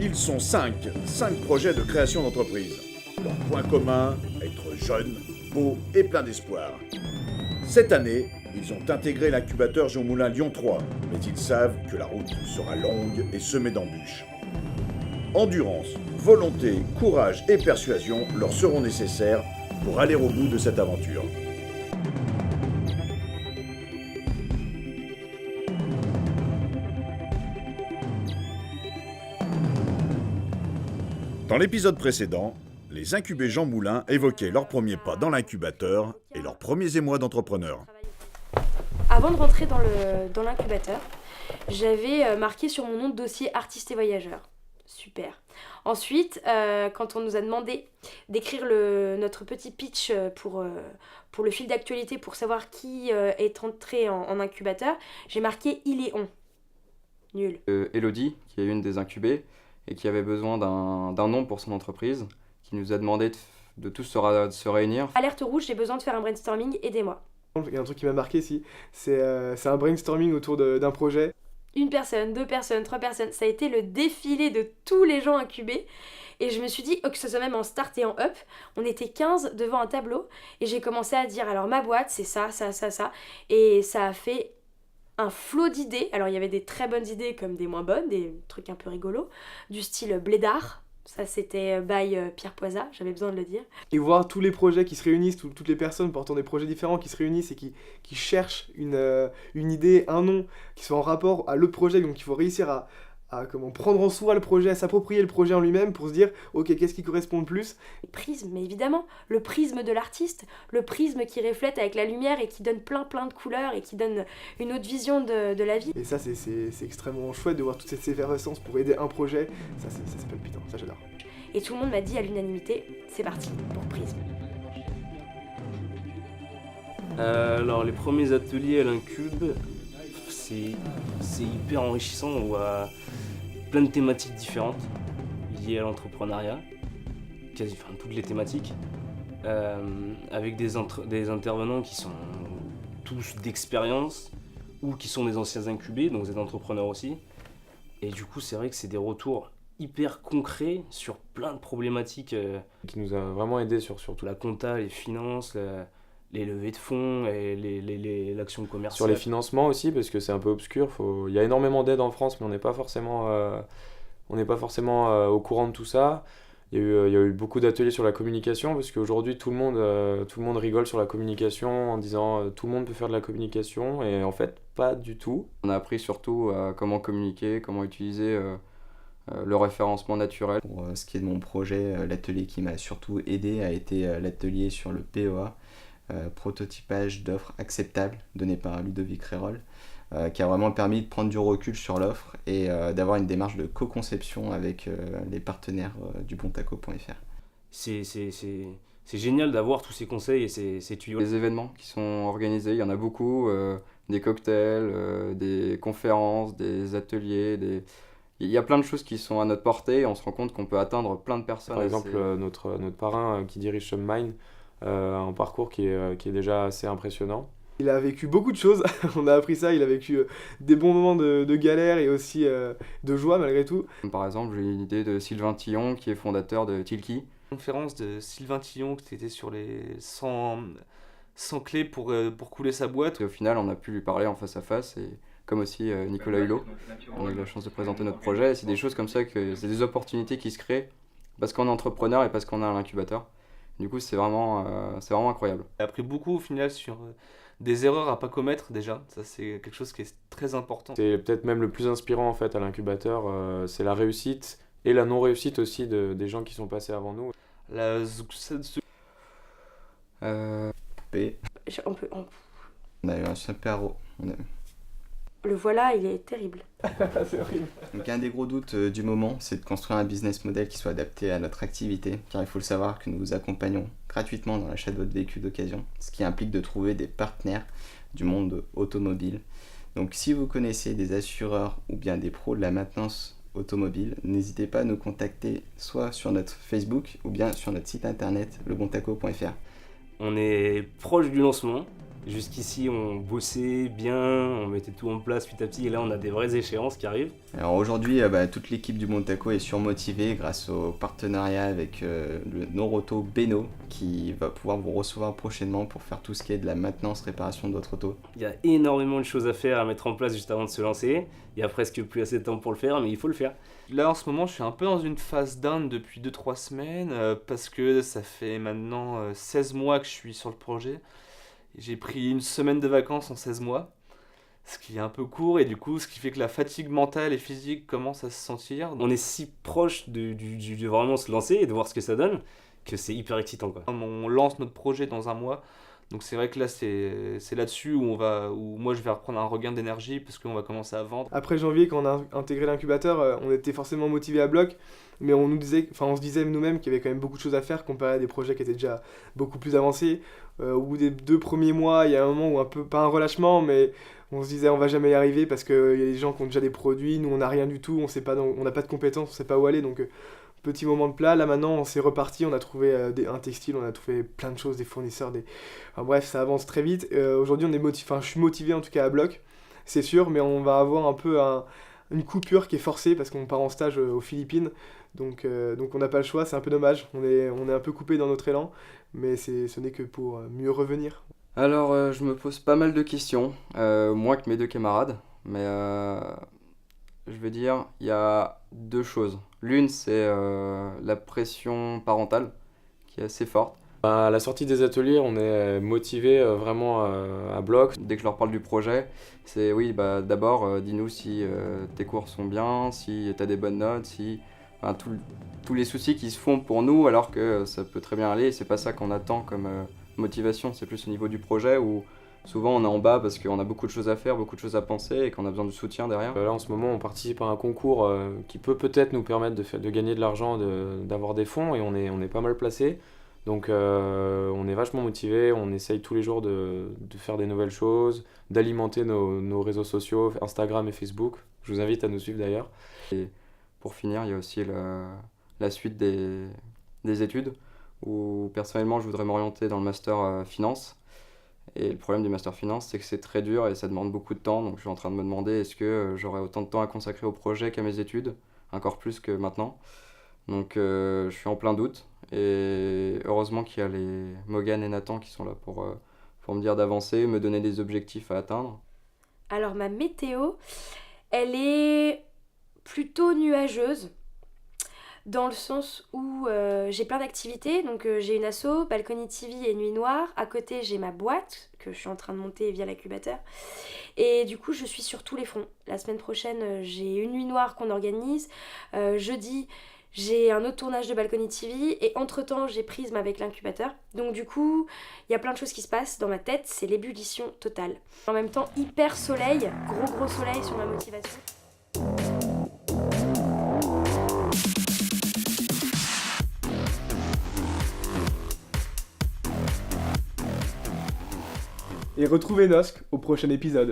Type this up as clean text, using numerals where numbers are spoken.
Ils sont 5 projets de création d'entreprise. Leur point commun, être jeunes, beaux et pleins d'espoir. Cette année, ils ont intégré l'incubateur Jean Moulin Lyon 3, mais ils savent que la route sera longue et semée d'embûches. Endurance, volonté, courage et persuasion leur seront nécessaires pour aller au bout de cette aventure. Dans l'épisode précédent, les incubés Jean Moulin évoquaient leurs premiers pas dans l'incubateur et leurs premiers émois d'entrepreneurs. Avant de rentrer dans l'incubateur, j'avais marqué sur mon nom de dossier artiste et voyageur. Super. Ensuite, quand on nous a demandé d'écrire notre petit pitch pour le fil d'actualité pour savoir qui est entré en incubateur, j'ai marqué « Il est on ». Nul. Elodie, qui est une des incubées et qui avait besoin d'un nom pour son entreprise, qui nous a demandé de tous se réunir. Alerte rouge, j'ai besoin de faire un brainstorming, aidez-moi. Il y a un truc qui m'a marqué ici, c'est un brainstorming autour d'un projet. 1 personne, 2 personnes, 3 personnes, ça a été le défilé de tous les gens incubés. Et je me suis dit, que ce soit même en start et en up, on était 15 devant un tableau. Et j'ai commencé à dire, alors ma boîte, c'est ça, ça, ça, ça. Et ça a fait un flot d'idées. Alors il y avait des très bonnes idées comme des moins bonnes, des trucs un peu rigolos, du style blédard. Ça c'était by Pierre Poisat, j'avais besoin de le dire. Et voir tous les projets qui se réunissent, toutes les personnes portant des projets différents qui se réunissent et qui cherchent une idée, un nom, qui soit en rapport à l'autre projet. Donc il faut réussir à prendre en soi le projet, à s'approprier le projet en lui-même pour se dire ok, qu'est-ce qui correspond le plus. Le prisme, mais évidemment, le prisme de l'artiste, le prisme qui reflète avec la lumière et qui donne plein de couleurs et qui donne une autre vision de la vie. Et ça c'est extrêmement chouette de voir toute cette effervescence pour aider un projet, ça c'est palpitant, ça j'adore. Et tout le monde m'a dit à l'unanimité, c'est parti pour Prisme. Alors les premiers ateliers à l'Incube, c'est hyper enrichissant, on voit plein de thématiques différentes liées à l'entrepreneuriat, toutes les thématiques, avec des intervenants qui sont tous d'expérience ou qui sont des anciens incubés, donc des entrepreneurs aussi. Et du coup c'est vrai que c'est des retours hyper concrets sur plein de problématiques. Qui nous a vraiment aidé sur tout la compta, les finances, les levées de fonds et l'action commerciale. Sur les financements aussi, parce que c'est un peu obscur. Il y a énormément d'aides en France, mais on n'est pas forcément au courant de tout ça. Il y a eu beaucoup d'ateliers sur la communication, parce qu'aujourd'hui tout le monde rigole sur la communication en disant tout le monde peut faire de la communication, et en fait pas du tout. On a appris surtout comment communiquer, comment utiliser le référencement naturel. Pour ce qui est de mon projet, l'atelier qui m'a surtout aidé a été l'atelier sur le PEA, prototypage d'offres acceptables, donné par Ludovic Rérol, qui a vraiment permis de prendre du recul sur l'offre et d'avoir une démarche de co-conception avec les partenaires du bontaco.fr. C'est génial d'avoir tous ces conseils et ces tuyaux. Les événements qui sont organisés, il y en a beaucoup, des cocktails, des conférences, des ateliers, Il y a plein de choses qui sont à notre portée et on se rend compte qu'on peut atteindre plein de personnes. Par exemple, notre parrain qui dirige Shummine, un parcours qui est déjà assez impressionnant. Il a vécu beaucoup de choses, on a appris ça, il a vécu des bons moments de galère et aussi de joie malgré tout. Par exemple, j'ai une idée de Sylvain Tillon qui est fondateur de Tilki. Conférence de Sylvain Tillon qui était sur les 100 clés pour couler sa boîte. Et au final, on a pu lui parler en face à face, et comme aussi Nicolas Hulot. On a eu la chance de présenter notre projet. Et c'est des choses comme ça, c'est des opportunités qui se créent parce qu'on est entrepreneur et parce qu'on a un incubateur. Du coup, c'est vraiment incroyable. J'ai appris beaucoup au final sur des erreurs à pas commettre déjà. Ça, c'est quelque chose qui est très important. C'est peut-être même le plus inspirant en fait à l'incubateur. C'est la réussite et la non-réussite aussi des gens qui sont passés avant nous. P. On a eu un super... Le voilà, il est terrible. C'est horrible. Donc un des gros doutes du moment, c'est de construire un business model qui soit adapté à notre activité, car il faut le savoir que nous vous accompagnons gratuitement dans l'achat de votre véhicule d'occasion, ce qui implique de trouver des partenaires du monde automobile. Donc si vous connaissez des assureurs ou bien des pros de la maintenance automobile, n'hésitez pas à nous contacter soit sur notre Facebook ou bien sur notre site internet lebontaco.fr. On est proche du lancement, Jusqu'ici, on bossait bien, on mettait tout en place petit à petit, et là, on a des vraies échéances qui arrivent. Alors aujourd'hui, toute l'équipe du Montaco est surmotivée grâce au partenariat avec le Noroto Beno qui va pouvoir vous recevoir prochainement pour faire tout ce qui est de la maintenance, réparation de votre auto. Il y a énormément de choses à faire, à mettre en place juste avant de se lancer. Il y a presque plus assez de temps pour le faire, mais il faut le faire. Là en ce moment je suis un peu dans une phase down depuis 2-3 semaines parce que ça fait maintenant 16 mois que je suis sur le projet. J'ai pris une semaine de vacances en 16 mois, ce qui est un peu court et du coup ce qui fait que la fatigue mentale et physique commence à se sentir. On est si proche de vraiment se lancer et de voir ce que ça donne que c'est hyper excitant, quoi. On lance notre projet dans un mois, donc c'est vrai que là c'est là-dessus où moi je vais reprendre un regain d'énergie parce qu'on va commencer à vendre. Après janvier, quand on a intégré l'incubateur, on était forcément motivé à bloc, mais on se disait nous-mêmes qu'il y avait quand même beaucoup de choses à faire comparé à des projets qui étaient déjà beaucoup plus avancés. Au bout des 2 premiers mois, il y a un moment où pas un relâchement, mais on se disait on va jamais y arriver parce qu'il y a des gens qui ont déjà des produits, nous on n'a rien du tout, on n'a pas de compétences, on sait pas où aller, donc petit moment de plat. Là maintenant on s'est reparti, on a trouvé un textile, on a trouvé plein de choses, des fournisseurs, enfin, bref, ça avance très vite. Aujourd'hui je suis motivé en tout cas à bloc, c'est sûr, mais on va avoir un peu une coupure qui est forcée parce qu'on part en stage aux Philippines, donc on n'a pas le choix, c'est un peu dommage, on est un peu coupé dans notre élan, mais ce n'est que pour mieux revenir. Alors, je me pose pas mal de questions, moins que mes 2 camarades, mais je veux dire, il y a 2 choses. L'une, c'est la pression parentale, qui est assez forte. À la sortie des ateliers, on est motivé vraiment à bloc. Dès que je leur parle du projet, c'est oui, d'abord, dis-nous si tes cours sont bien, si tu as des bonnes notes, enfin, tous les soucis qui se font pour nous, alors que ça peut très bien aller, et c'est pas ça qu'on attend comme motivation, c'est plus au niveau du projet où souvent on est en bas parce qu'on a beaucoup de choses à faire, beaucoup de choses à penser et qu'on a besoin de soutien derrière. Là en ce moment on participe à un concours qui peut peut-être nous permettre de gagner de l'argent, d'avoir des fonds, et on est pas mal placé. Donc on est vachement motivé, on essaye tous les jours de faire des nouvelles choses, d'alimenter nos réseaux sociaux, Instagram et Facebook. Je vous invite à nous suivre d'ailleurs. Et pour finir, il y a aussi la suite des études, où personnellement je voudrais m'orienter dans le master finance. Et le problème du master finance, c'est que c'est très dur et ça demande beaucoup de temps. Donc je suis en train de me demander est-ce que j'aurai autant de temps à consacrer au projet qu'à mes études, encore plus que maintenant. Donc je suis en plein doute. Et heureusement qu'il y a les Morgan et Nathan qui sont là pour me dire d'avancer, me donner des objectifs à atteindre. Alors ma météo, elle est plutôt nuageuse, dans le sens où j'ai plein d'activités. Donc j'ai une asso, Balcony TV et Nuit Noire. À côté, j'ai ma boîte que je suis en train de monter via l'incubateur. Et du coup, je suis sur tous les fronts. La semaine prochaine, j'ai une Nuit Noire qu'on organise. Jeudi, j'ai un autre tournage de Balcony TV. Et entre-temps, j'ai Prisme avec l'incubateur. Donc du coup, il y a plein de choses qui se passent dans ma tête. C'est l'ébullition totale. En même temps, hyper soleil, gros soleil sur ma motivation. Et retrouvez Nosk au prochain épisode.